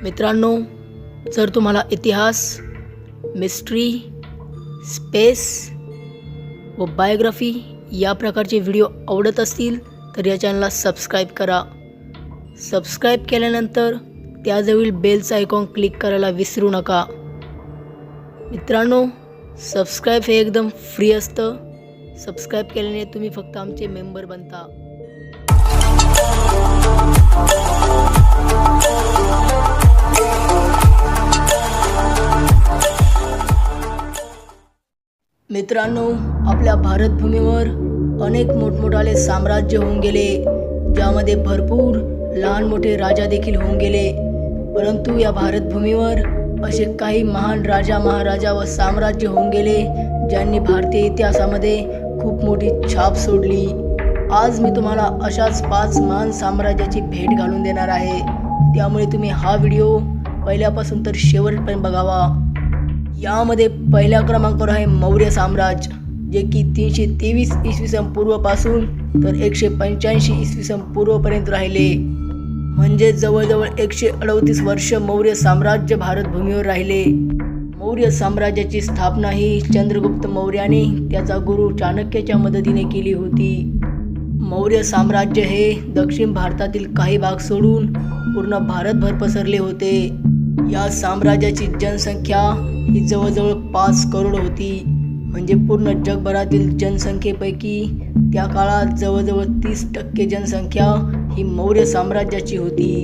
मित्रांनो, जर तुम्हाला इतिहास, मिस्ट्री, स्पेस व बायोग्राफी या प्रकारचे व्हिडिओ आवडत असतील तर या चॅनलला सबस्क्राईब करा. सबस्क्राईब केल्यानंतर त्याजवळील बेलचा आयकॉन क्लिक करायला विसरू नका. मित्रांनो, सबस्क्राईब हे एकदम फ्री असतं. सबस्क्राईब केल्याने तुम्ही फक्त आमचे मेंबर बनता. मित्रांनो, आपल्या भारतभूमीवर अनेक मोठमोठाले साम्राज्य होऊन गेले, ज्यामध्ये भरपूर लहान मोठे राजा देखील होऊन गेले. परंतु या भारतभूमीवर असे काही महान राजा, महाराजा व साम्राज्य होऊन गेले ज्यांनी भारतीय इतिहासामध्ये खूप मोठी छाप सोडली. आज मी तुम्हाला अशाच 5 महान साम्राज्याची भेट घालून देणार आहे. त्यामुळे तुम्ही हा व्हिडिओ पहिल्यापासून तर शेवटपर्यंत बघावा. यामध्ये पहिल्या क्रमांकावर आहे मौर्य साम्राज्य, जे की 323 इसवी सन पूर्वपासून तर 185 इसवी सन पूर्वपर्यंत राहिले. म्हणजे जवळजवळ 138 वर्ष मौर्य साम्राज्य भारतभूमीवर राहिले. मौर्य साम्राज्याची स्थापना ही चंद्रगुप्त मौर्याने त्याचा गुरु चाणक्याच्या मदतीने केली होती. मौर्य साम्राज्य हे दक्षिण भारतातील काही भाग सोडून पूर्ण भारतभर पसरले होते. या साम्राज्याची जनसंख्या ही जवळजवळ 5 करोड होती. म्हणजे पूर्ण जगभरातील जनसंख्येपैकी त्या काळात जवळजवळ 30% जनसंख्या ही मौर्य साम्राज्याची होती.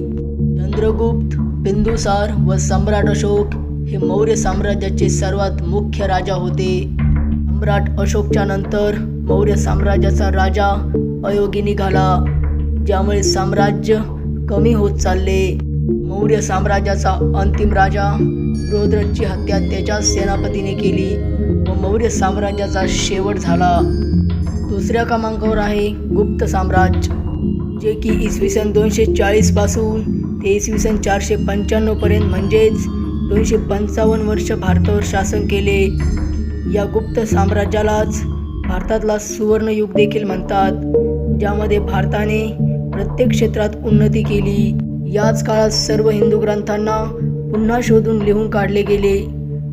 चंद्रगुप्त, बिंदुसार व सम्राट अशोक हे मौर्य साम्राज्याचे सर्वात मुख्य राजा होते. सम्राट अशोकच्या नंतर मौर्य साम्राज्याचा राजा अयोगी निघाला, ज्यामुळे साम्राज्य कमी होत चालले. मौर्य साम्राज्याचा अंतिम राजा बृहद्रथची हत्या त्याच्या सेनापतीने केली व मौर्य साम्राज्याचा शेवट झाला. दुसऱ्या क्रमांकावर आहे गुप्त साम्राज्य, जे की इसवी सन 240 पासून ते इसवी सन 495 पर्यंत म्हणजेच 255 वर्ष भारतावर शासन केले. या गुप्त साम्राज्यालाच भारतातला सुवर्णयुग देखील म्हणतात, ज्यामध्ये भारताने प्रत्येक क्षेत्रात उन्नती केली. याच काळात सर्व हिंदू ग्रंथांना पुन्हा शोधून लिहून काढले गेले.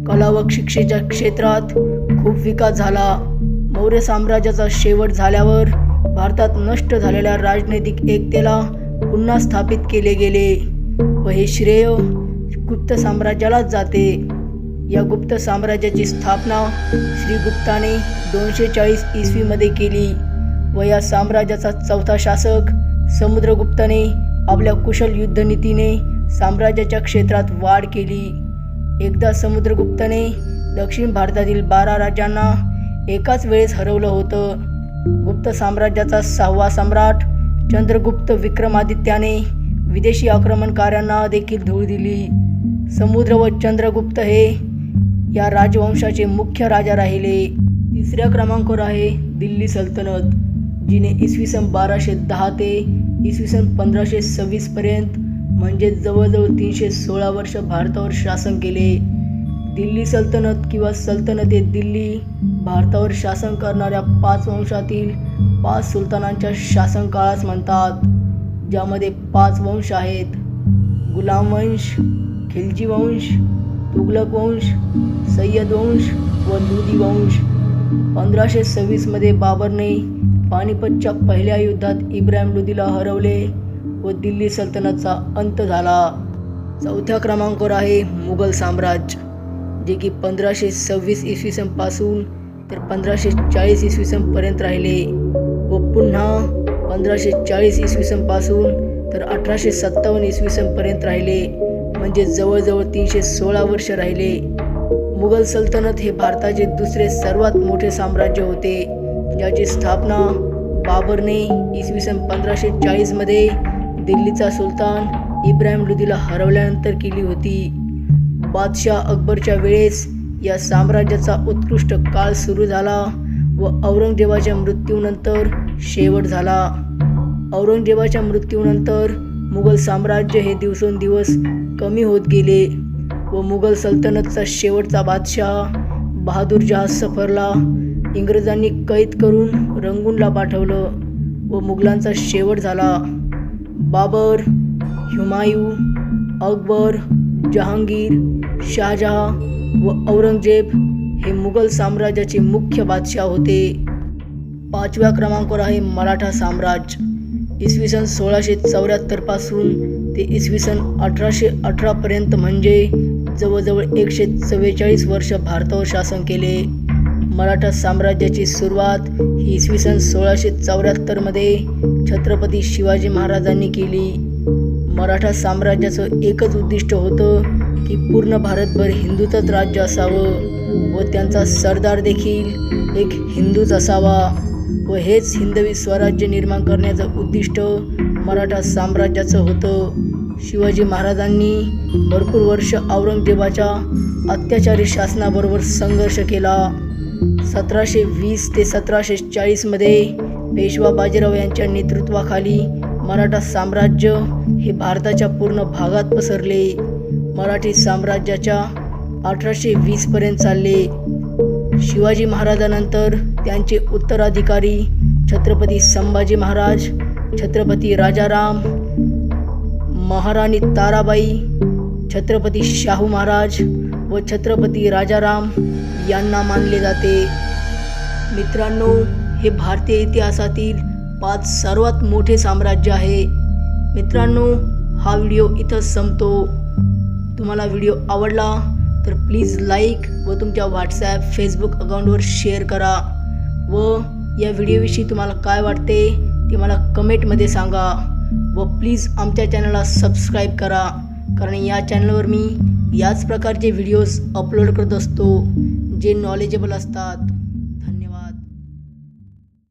कला व शिक्षेच्या क्षेत्रात खूप विकास झाला. मौर्य साम्राज्याचा शेवट झाल्यावर भारतात नष्ट झालेल्या राजनैतिक एकतेला पुन्हा स्थापित केले गेले व हे श्रेय गुप्त साम्राज्यालाच जाते. या गुप्त साम्राज्याची स्थापना श्रीगुप्ताने 240 इसवीमध्ये केली व या साम्राज्याचा चौथा शासक समुद्रगुप्ताने आपल्या कुशल युद्धनीतीने साम्राज्याच्या क्षेत्रात वाढ केली. एकदा समुद्रगुप्ताने दक्षिण भारतातील 12 राज्यांना एकाच वेळेस हरवलं होतं. गुप्त साम्राज्याचा 6वा सम्राट चंद्रगुप्त विक्रमादित्याने विदेशी आक्रमणकाऱ्यांना देखील धूळ दिली. समुद्र व चंद्रगुप्त हे या राजवंशाचे मुख्य राजा राहिले. तिसऱ्या क्रमांकावर आहे दिल्ली सल्तनत, जिने इसवी सन 1210 ते इसवी सन 1526 पर्यंत म्हणजे जवळजवळ 316 वर्ष भारतावर शासन केले. दिल्ली सल्तनत किंवा सल्तनते दिल्ली भारतावर शासन करणाऱ्या 5 वंशातील 5 सुलतानांच्या शासनकाळास म्हणतात, ज्यामध्ये 5 वंश आहेत: गुलाम वंश, खिलजी वंश, तुगलक वंश, सय्यद वंश व लोदी वंश. 1526 मध्ये बाबरने पानिपतच्या पहिल्या युद्धात इब्राहिम लोदीला हरवले व दिल्ली सल्तनतचा अंत झाला. चौथ्या क्रमांकावर आहे मुघल साम्राज्य, जे की 1526 इसवी सन पासून तर 1540 इसवी सन पर्यंत राहिले व पुन्हा 1540 इसवी सन पासून तर 1857 इसवी सन पर्यंत राहिले. म्हणजे जवळजवळ 316 वर्ष राहिले. मुघल सल्तनत हे भारताचे दुसरे सर्वात मोठे साम्राज्य होते, ज्याची स्थापना बाबरने इसवी सन 1540 मध्ये दिल्लीचा सुलतान इब्राहिम लोदीला हरवल्यानंतर केली होती. बादशाह अकबरच्या वेळेस या साम्राज्याचा उत्कृष्ट काळ सुरू झाला व औरंगजेबाच्या मृत्यूनंतर शेवट झाला. औरंगजेबाच्या मृत्यूनंतर मुघल साम्राज्य हे दिवसेंदिवस कमी होत गेले व मुघल सल्तनतचा शेवटचा बादशाह बहादूर जहाज सफरला इंग्रजांनी कैद करून रंगूनला पाठवलं व मुघलांचा शेवट झाला. बाबर, हुमायूं, अकबर, जहांगीर, शहाजहां व औरंगजेब हे मुघल साम्राज्याचे मुख्य बादशाह होते. 5व्या क्रमांकावर आहे मराठा साम्राज्य. इसवी सन 1674 पासून ते इसवी सन 1818 पर्यंत म्हणजे जवळजवळ 144 वर्ष भारतावर शासन केले. मराठा साम्राज्याची सुरुवात ही इसवी सन 1674 मध्ये छत्रपती शिवाजी महाराजांनी केली. मराठा साम्राज्याचं एकच उद्दिष्ट होतं की पूर्ण भारतभर हिंदूचंच राज्य असावं व त्यांचा सरदार देखील एक हिंदूच असावा व हेच हिंदवी स्वराज्य निर्माण करण्याचं उद्दिष्ट मराठा साम्राज्याचं होतं. शिवाजी महाराजांनी भरपूर वर्ष औरंगजेबाच्या अत्याचारी शासनाबरोबर संघर्ष केला. 1720 ते 1740 मध्ये पेशवा बाजीराव यांच्या नेतृत्वाखाली मराठा साम्राज्य हे भारताच्या पूर्ण भागात पसरले. मराठी साम्राज्याच्या 1820 पर्यंत चालले. शिवाजी महाराजांनंतर त्यांचे उत्तराधिकारी छत्रपती संभाजी महाराज, छत्रपती राजाराम, महाराणी ताराबाई, छत्रपती शाहू महाराज व छत्रपती राजाराम यांना मानले जाते. मित्रांनो, हे भारतीय इतिहासातील 5 सर्वात मोठे साम्राज्य आहे. मित्रांनो, हा व्हिडिओ इथं संपतो. तुम्हाला व्हिडिओ आवडला तर प्लीज लाईक व तुमच्या व्हॉट्सॲप, फेसबुक अकाउंटवर शेअर करा व या व्हिडिओविषयी तुम्हाला काय वाटते ते मला कमेंटमध्ये सांगा व प्लीज आमच्या चॅनलला सबस्क्राईब करा, कारण या चॅनलवर मी याच प्रकारचे व्हिडिओज अपलोड करत असतो जे नॉलेजेबल असतात.